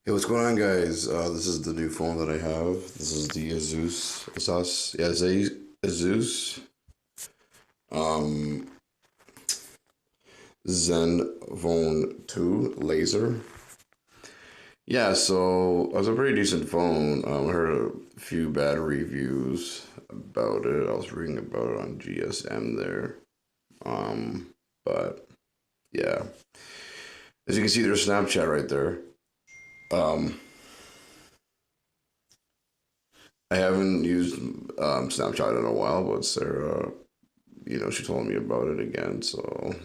Hey, what's going on, guys? This is the new phone that I have. This is the Asus, yeah, Asus, um, ZenFone 2 laser. Yeah, so it was a pretty decent phone. I heard a few bad reviews about it. I was reading about it on GSM there. Um, but yeah, as you can see, there's Snapchat right there. Um, I haven't used Snapchat in a while, but Sarah, she told me about it again. So,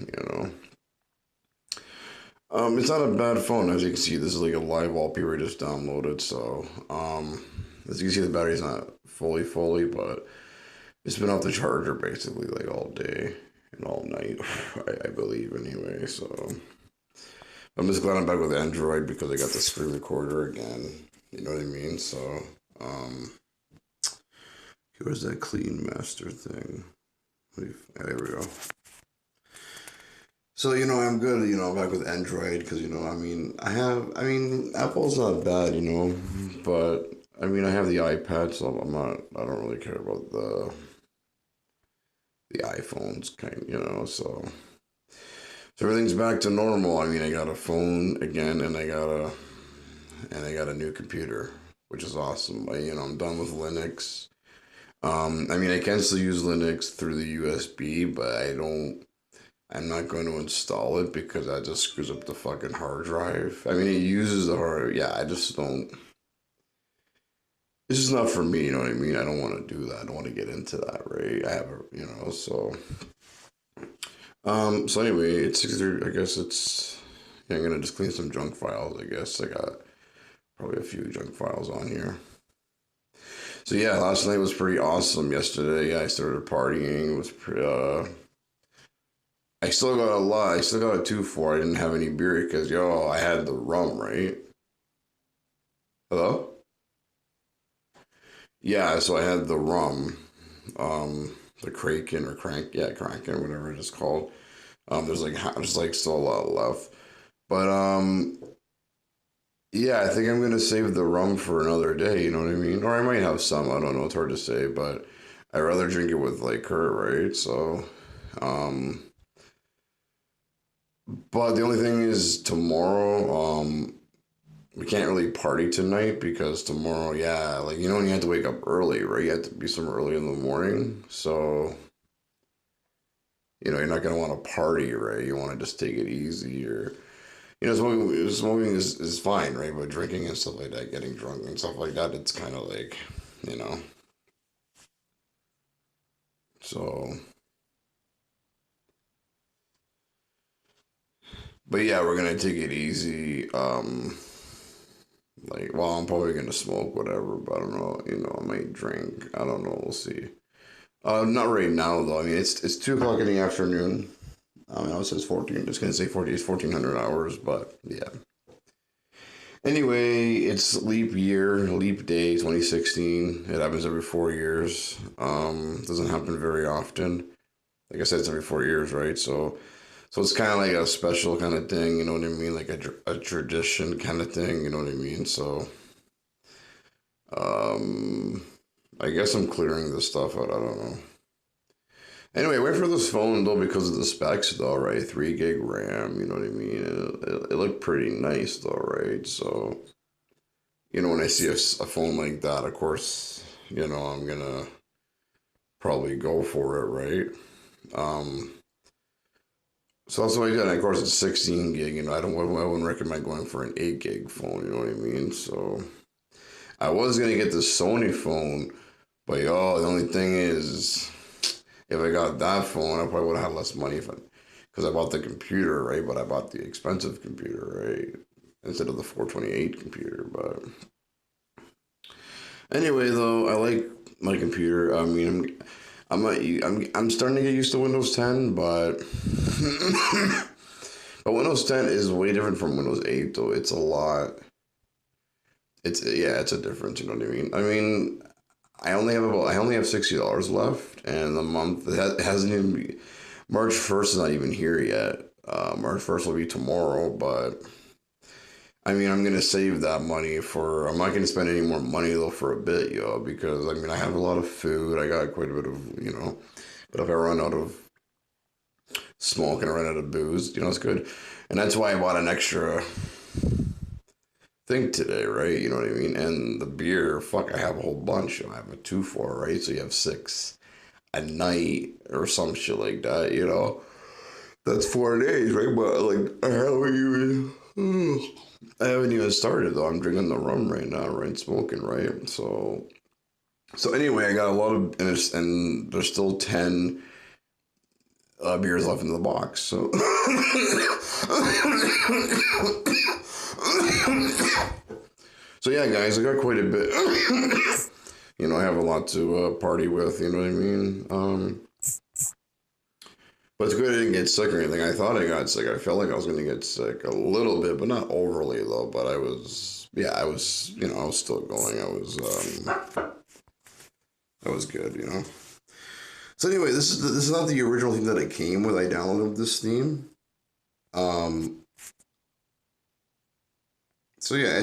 it's not a bad phone. As you can see, this is like a live wallpaper I just downloaded. So, as you can see, the battery's not fully, but it's been off the charger basically like all day and all night, I believe anyway. So, I'm just glad I'm back with Android because I got the screen recorder again. You know what I mean? So, where's that clean master thing? There we go. So, I'm good, back with Android because, Apple's not bad, but I have the iPad, so I don't really care about the iPhones so everything's back to normal. I got a phone again and I got a new computer, which is awesome. I'm done with Linux. I can still use Linux through the USB, but I'm not going to install it because that just screws up the fucking hard drive. It uses the hard. Yeah, I just don't. This is not for me. You know what I mean? I don't want to do that. I don't want to get into that, right? I have so. So anyway, it's either. I guess it's. Yeah, I'm gonna just clean some junk files. I guess I got probably a few junk files on here. So yeah, last night was pretty awesome. Yesterday, yeah, I started partying. It was pretty. I still got a lot. I still got a 2-4. I didn't have any beer because, I had the rum, right? Hello? Yeah, so I had the rum, the Kraken or Kraken, whatever it is called. There's still a lot left. But, yeah, I think I'm gonna save the rum for another day, you know what I mean? Or I might have some, I don't know, it's hard to say, but I'd rather drink it with, like, her, right? So, um, but the only thing is tomorrow, we can't really party tonight because tomorrow, yeah, like you have to wake up early, right? You have to be somewhere early in the morning. So, you're not gonna want to party, right? You want to just take it easy or smoking is fine, right? But drinking and stuff like that, getting drunk and stuff like that, it's kind of like, you know. So, but yeah, we're gonna take it easy. I'm probably gonna smoke whatever, but I don't know. I might drink. I don't know. We'll see. Not right now though. It's 2 o'clock in the afternoon. I was says 14. It's gonna say 40. It's 1400 hours, but yeah. Anyway, it's leap year, leap day, 2016. It happens every 4 years. Doesn't happen very often. Like I said, it's every 4 years, right? So it's kind of like a special kind of thing. You know what I mean? Like a tradition kind of thing. You know what I mean? So, um, I guess I'm clearing this stuff out. I don't know. Anyway, wait for this phone though because of the specs though, right? 3 gig RAM, you know what I mean? It looked pretty nice though, right? So, when I see a phone like that, of course, I'm gonna probably go for it, right? Um, so that's what I did. And of course, it's 16 gig, I wouldn't recommend going for an 8 gig phone, you know what I mean? So, I was gonna get the Sony phone, but the only thing is, if I got that phone, I probably would have had less money because I bought the computer, right? But I bought the expensive computer, right? Instead of the 428 computer. But anyway, though, I like my computer. I'm starting to get used to Windows 10, but but Windows 10 is way different from Windows 8, though. It's a lot. It's a difference. You know what I mean? I only have $60 left, and the month it hasn't even March 1st is not even here yet. March 1st will be tomorrow, but I mean, I'm gonna save that money for. I'm not gonna spend any more money though for a bit, yo, because I mean, I have a lot of food. I got quite a bit of, but if I run out of smoke and I run out of booze, it's good. And that's why I bought an extra thing today, right? You know what I mean? And the beer, fuck, I have a whole bunch. I have a 2-4, right? So you have 6 a night or some shit like that. That's 4 days, right? But like, I haven't even started though. I'm drinking the rum right now, right? Smoking, right? So anyway, I got a lot of, and there's still 10 beers left in the box. So, so yeah, guys, I got quite a bit. I have a lot to party with. You know what I mean? But it's good I didn't get sick or anything. I thought I got sick. I felt like I was going to get sick a little bit, but not overly though. But I was, yeah, I was, I was still going. I was good. So anyway, this is not the original theme that it came with. I downloaded this theme. So yeah,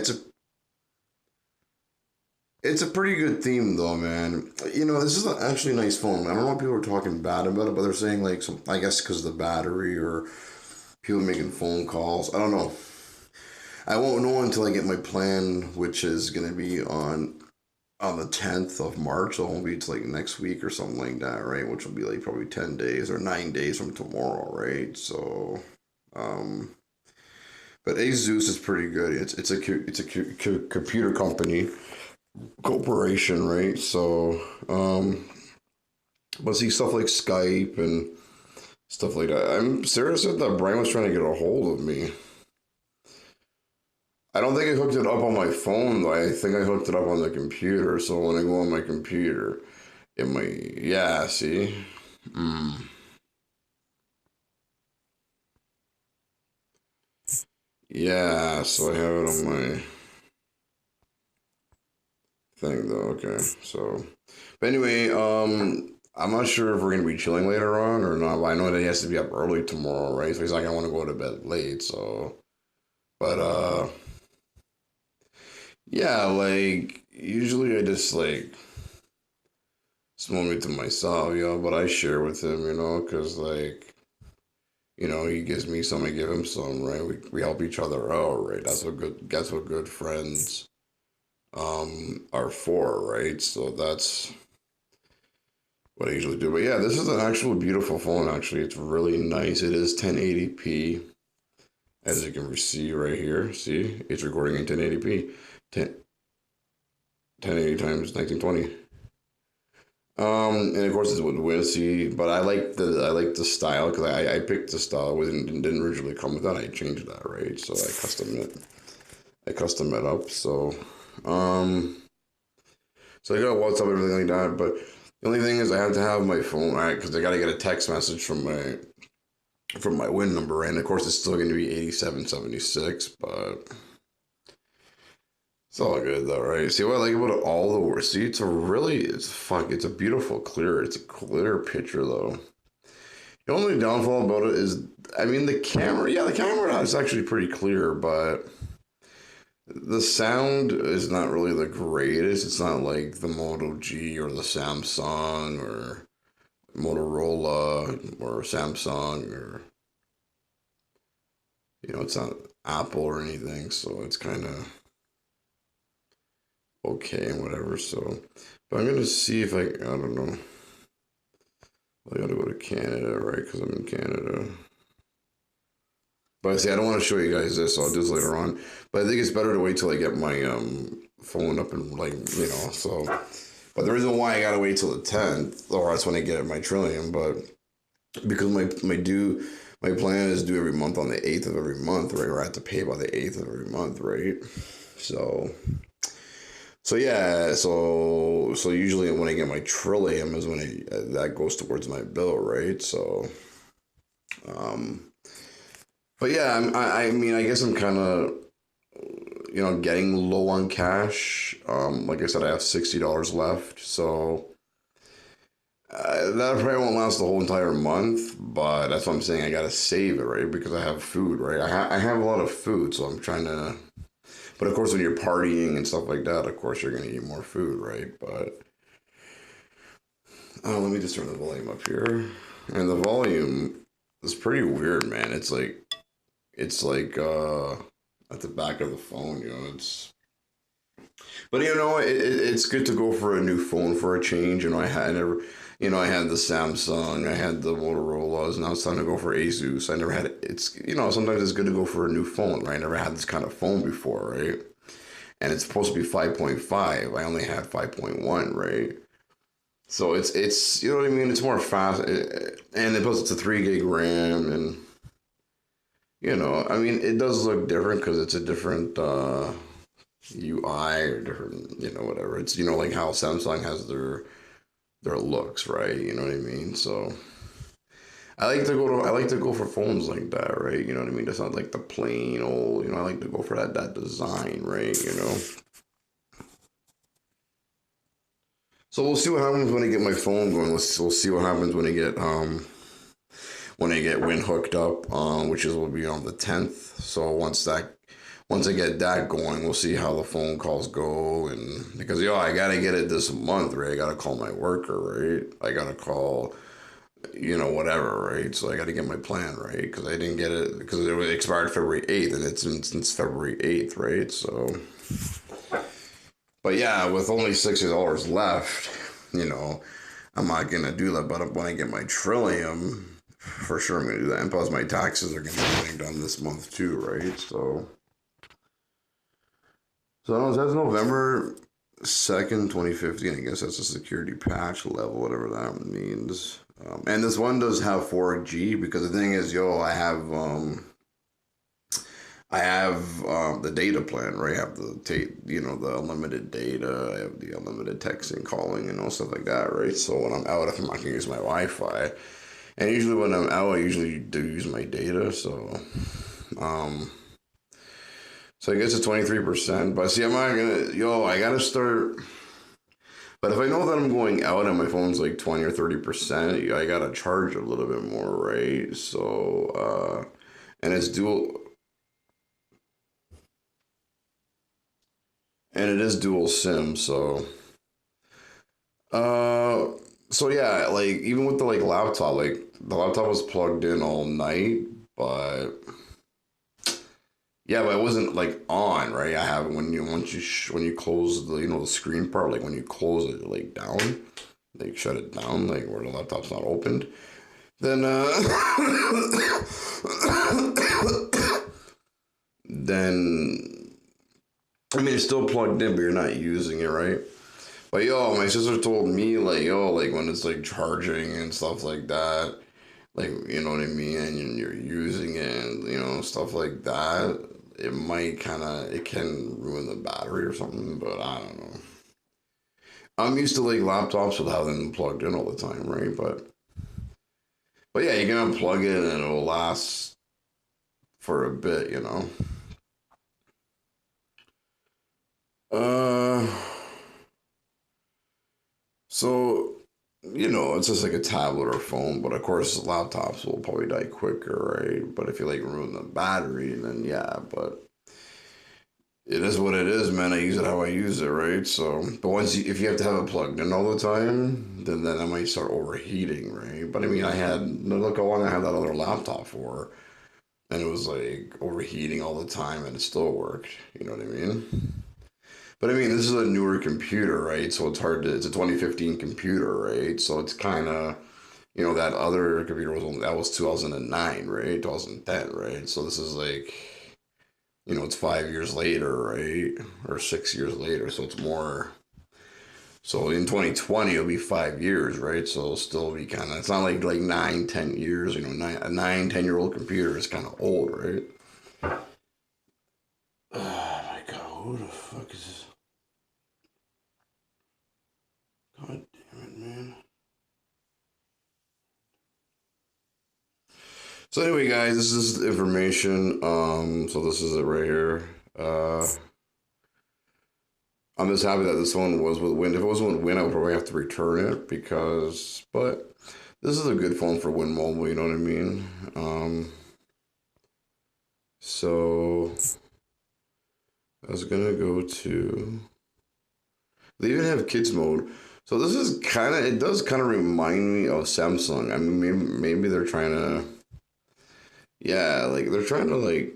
it's a pretty good theme though, man. This is actually a nice phone. I don't know if people are talking bad about it, but they're saying like I guess because of the battery or people making phone calls. I don't know. I won't know until I get my plan, which is gonna be on the 10th of March. So it won't be till like next week or something like that, right? Which will be like probably 10 days or 9 days from tomorrow, right? So, but Asus is pretty good. It's a computer company corporation, right? So, but see stuff like Skype and stuff like that. I'm serious that Brian was trying to get a hold of me. I don't think I hooked it up on my phone though. I think I hooked it up on the computer. So when I go on my computer, it might, yeah, see? Yeah, so I have it on my thing though. Okay, so, but anyway, I'm not sure if we're gonna be chilling later on or not. But I know that he has to be up early tomorrow, right? So he's like, I want to go to bed late. So, but yeah, like usually I just like smoke it to myself, but I share with him, because like. He gives me some, I give him some, right? We help each other out, right? That's what good friends are for, right? So that's what I usually do. But yeah, this is an actual beautiful phone, actually. It's really nice. It is 1080p, as you can see right here. See, it's recording in 1080p. 1080 times 1920. And of course it's with WinC, but I like the style because I picked the style with it didn't originally come with that. I changed that, right? So I custom it up. So I got WhatsApp and everything like that. But the only thing is I have to have my phone, right? Because I gotta get a text message from my Win number, and of course it's still gonna be 8776, but. It's all good though, right? See what I like about all the work. See, it's a beautiful clear. It's a clear picture though. The only downfall about it is, I mean, the camera. Yeah, the camera is actually pretty clear, but the sound is not really the greatest. It's not like the Moto G or the Samsung or Motorola or Samsung or it's not Apple or anything. So it's kind of okay and whatever. So, but I'm gonna see if I don't know. I gotta go to Canada, right? Because I'm in Canada. But I see, I don't want to show you guys this, so I'll do this later on. But I think it's better to wait till I get my phone up and so. But the reason why I gotta wait till the 10th, or that's when I get my Trillium, but because my plan is due every month on the 8th of every month, right? Or I have to pay by the 8th of every month, right? So yeah, so usually when I get my Trillium is when that goes towards my bill, right? So, but yeah, I mean, I guess I'm kind of, getting low on cash. Like I said, I have $60 left, so that probably won't last the whole entire month. But that's what I'm saying. I gotta save it, right? Because I have food, right? I have a lot of food, so I'm trying to But of course, when you're partying and stuff like that, of course, you're going to eat more food, right? But let me just turn the volume up here. And the volume is pretty weird, man. It's like at the back of the phone, you know, but you know, it's good to go for a new phone for a change. You know, I had the Samsung, I had the Motorola's. Now it's time to go for Asus. I never had it. It's, you know, sometimes it's good to go for a new phone, right? I never had this kind of phone before, right? And it's supposed to be 5.5. I only had 5.1, right? So it's you know what I mean. It's more fast, and plus it's a 3 gig RAM, and you know, I mean, it does look different because it's a different UI or different, you know, whatever. It's, you know, like how Samsung has their looks, right? You know what I mean? So I like to go for phones like that, right? You know what I mean? That's not like the plain old, you know, I like to go for that design, right? You know. So we'll see what happens when I get my phone going. We'll see what happens when I get Win hooked up, which will be on the 10th. So once I get that going, we'll see how the phone calls go, and because I gotta get it this month, right? I gotta call my worker, right? I gotta call, you know, whatever, right? So I gotta get my plan right because I didn't get it because it expired February 8th, and it's been since February 8th, right? So, but yeah, with only $60 left, you know, I'm not gonna do that. But when I get my Trillium, for sure I'm gonna do that. And plus, my taxes are gonna be getting done this month too, right? So that's November 2nd, 2015. I guess that's a security patch level, whatever that means. And this one does have 4G because the thing is, I have the data plan, right? I have the unlimited data. I have the unlimited texting, calling, and all stuff like that, right? So when I'm out, if I'm not gonna use my Wi-Fi, and usually when I'm out, I usually do use my data. Um, so I guess it's 23%. But see, I'm not gonna, I gotta start. But if I know that I'm going out and my phone's like 20 or 30%, I gotta charge a little bit more, right? So, and it's dual, and it is dual SIM, uh, so yeah, like even with the like laptop, like the laptop was plugged in all night, but yeah, but it wasn't like on, right? I have when you when you close the the screen part, like when you close it like down, like shut it down, like where the laptop's not opened, then then I mean it's still plugged in, but you're not using it, right? But my sister told me like like when it's like charging and stuff like that, like you know what I mean, and you're using it, and stuff like that, it can ruin the battery or something. But I don't know. I'm used to like laptops with having them plugged in all the time, right? But yeah, you can unplug it and it'll last for a bit, you know. Uh, so it's just like a tablet or phone, but of course laptops will probably die quicker, right? But if you like ruin the battery, then yeah, but it is what it is, man. I use it how I use it, right? So, but if you have to have it plugged in all the time, then I might start overheating, right? But I mean, look how long I had that other laptop for, and it was like overheating all the time, and it still worked. You know what I mean? But I mean, this is a newer computer, right? So it's a 2015 computer, right? So it's kind of, that other computer that was 2009, right? 2010, right? So this is like, it's 5 years later, right? Or 6 years later. So it's more. So in 2020, it'll be 5 years, right? So it'll still be it's not like 9, 10 years, a 9, 10-year-old computer is kind of old, right? Oh my God, who the fuck is this? God damn it, man. So anyway, guys, this is the information. So this is it right here. I'm just happy that this one was with Win. If it wasn't with Win, I would probably have to return it but this is a good phone for Win Mobile, you know what I mean? So I was gonna go to. They even have kids mode. So this is kind of. It does kind of remind me of Samsung. I mean, maybe they're trying to. Yeah, like they're trying to like.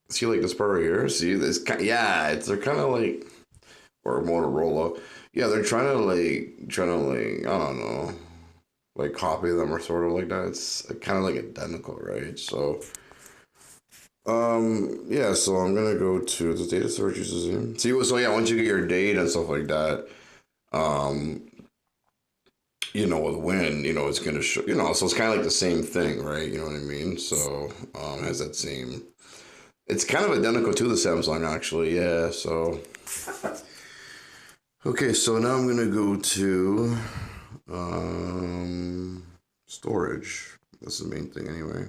See like this part right here. See this? Yeah, they're kind of like or Motorola. Yeah, they're trying to like I don't know, like copy them or sort of like that. It's kind of like identical, right? So yeah, so I'm gonna go to the data storage uses in. See, so yeah, once you get your data and stuff like that, um, with Win, it's gonna show, so it's kind of like the same thing, right? You know what I mean? So has that same. It's kind of identical to the Samsung, actually. Yeah. So okay, so now I'm gonna go to storage. That's the main thing, anyway.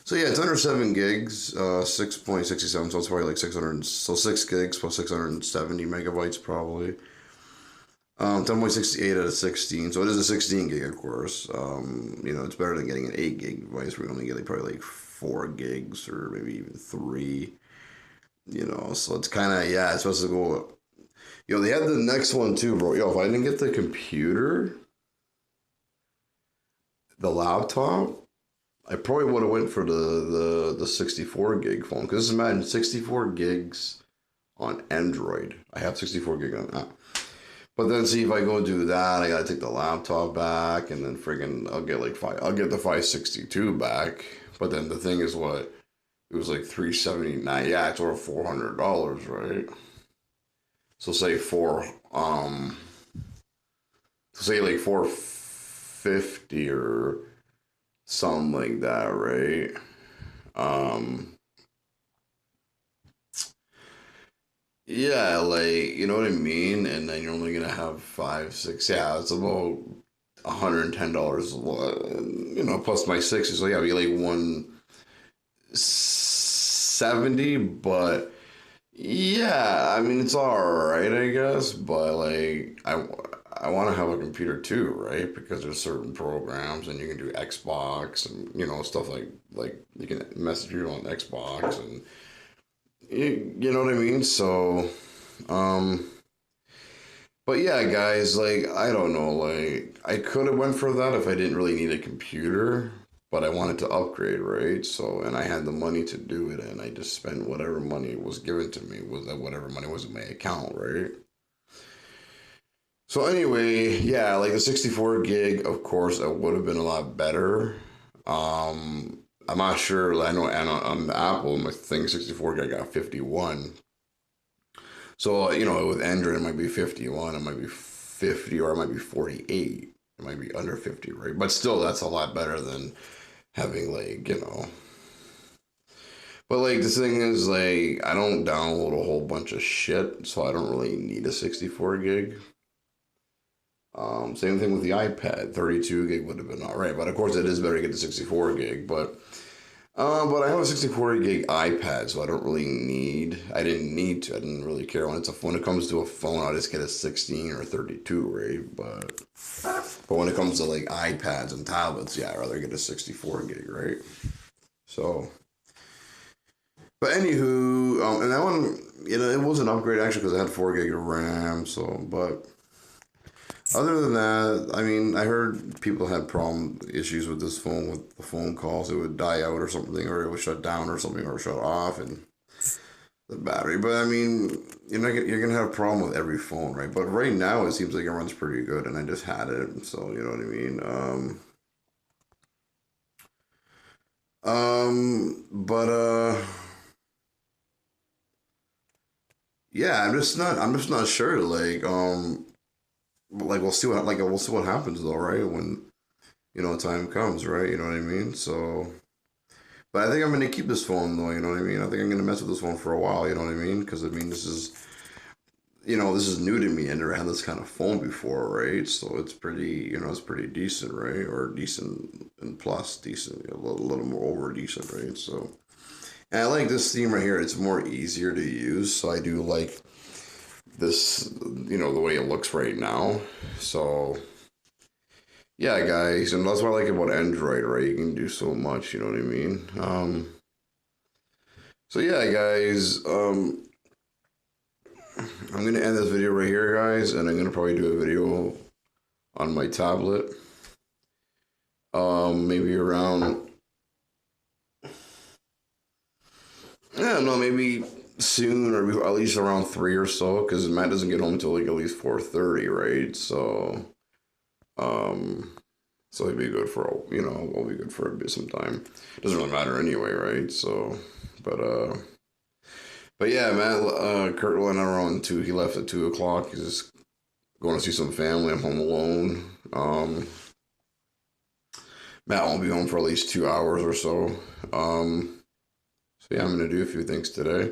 So yeah, it's under 7 gigs, 6.67, so it's probably like 600, so 6 gigs plus 670 megabytes probably. 10.68 out of 16, so it is a 16 gig, of course. It's better than getting an 8 gig device where you only get like probably like 4 gigs or maybe even 3, so it's kind of, yeah, it's supposed to go. They had the next one too, bro. If I didn't get the computer, the laptop, I probably would have went for the 64 gig phone. Because imagine 64 gigs on Android. I have 64 gig on that. But then see if I go do that, I gotta take the laptop back, and then friggin' I'll get the 562 back. But then the thing is what? It was like $379. Yeah, it's over $400, right? So say say like 450 or something like that, right? Yeah, like you know what I mean? And then you're only gonna have 5, 6, yeah, it's about $110, plus my 60. So yeah, be like 170, but yeah, I mean it's all right, I guess, but like I want to have a computer too, right? Because there's certain programs and you can do Xbox and stuff like you can message you on Xbox and you know what I mean? So um but yeah, guys, like I don't know, like I could have went for that if I didn't really need a computer, but I wanted to upgrade, right? So and I had the money to do it, and I just spent whatever money was given to me, was that whatever money was in my account, right? So anyway, yeah, like the 64 gig, of course, it would have been a lot better. I'm not sure. I know on the Apple, my thing 64 gig, I got 51. So, with Android, it might be 51, it might be 50, or it might be 48. It might be under 50, right? But still, that's a lot better than having, like. But, like, the thing is, like, I don't download a whole bunch of shit, so I don't really need a 64 gig. Same thing with the iPad. 32 gig would have been all right, but of course it is better to get the 64 gig. But I have a 64 gig iPad, so I don't really need. I didn't need to. I didn't really care when it comes to a phone. I'll just get a 16 or 32, right? But when it comes to like iPads and tablets, yeah, I'd rather get a 64 gig, right? So, but anywho, and that one, it was an upgrade actually because I had 4 gig of RAM. So, but. Other than that, I mean, I heard people had issues with this phone with the phone calls. It would die out or something, or it would shut down or something, or shut off, and the battery. But I mean, you're gonna have a problem with every phone, right? But right now, it seems like it runs pretty good, and I just had it, so you know what I mean. But yeah, I'm just not sure. Like we'll see what happens though, right? When time comes, right? You know what I mean? So, but I think I'm gonna keep this phone though. You know what I mean? I think I'm gonna mess with this phone for a while. You know what I mean? Because I mean, this is new to me. I never had this kind of phone before, right? So it's pretty, it's pretty decent, right? Or decent and plus decent, a little more over decent, right? So, and I like this theme right here. It's more easier to use, so I do like this, the way it looks right now. So. Yeah, guys, and that's what I like about Android, right? You can do so much, you know what I mean? So yeah, guys, I'm gonna end this video right here, guys, and I'm gonna probably do a video on my tablet. Maybe around, I don't know, maybe soon or at least around 3 or so, because Matt doesn't get home until like at least 4:30, right? Um, so he'd be good for, we'll be good for a bit some time. Doesn't really matter anyway, right? So, but, uh, but yeah, Matt, Kurt went around 2, he left at 2 o'clock. He's just going to see some family. I'm home alone. Matt won't be home for at least 2 hours or so. So yeah, I'm gonna do a few things today.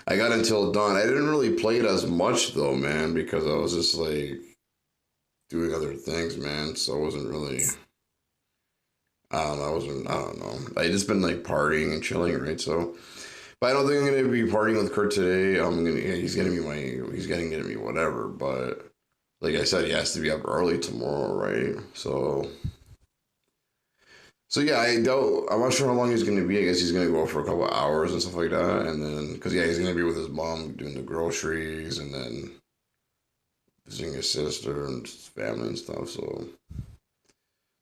I got until dawn. I didn't really play it as much though, man, because I was just like doing other things, man. So I wasn't really. I don't know. I don't know. I just been like partying and chilling, right? So, but I don't think I'm gonna be partying with Kurt today. Yeah, he's getting me he's getting me whatever. But like I said, he has to be up early tomorrow, right? So yeah, I'm not sure how long he's gonna be. I guess he's gonna go for a couple of hours and stuff like that, and then because yeah, he's gonna be with his mom doing the groceries, and then visiting his sister and his family and stuff. So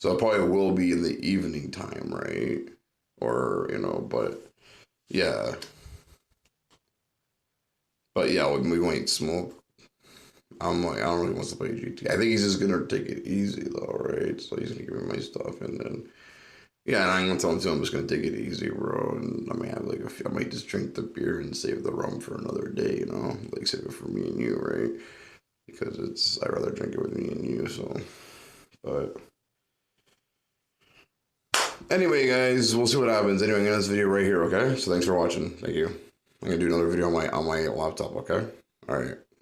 it probably will be in the evening time, right? Or but yeah, we won't smoke. I'm like, I don't really want to play GT. I think he's just gonna take it easy though, right? So he's gonna give me my stuff, and then. Yeah, and I'm gonna tell him too. I'm just gonna take it easy, bro. And I might have like I might just drink the beer and save the rum for another day, like save it for me and you, right? Because I'd rather drink it with me and you. So, but anyway, guys, we'll see what happens. Anyway, I'm gonna end this video right here. Okay. So thanks for watching. Thank you. I'm gonna do another video on my laptop. Okay. All right.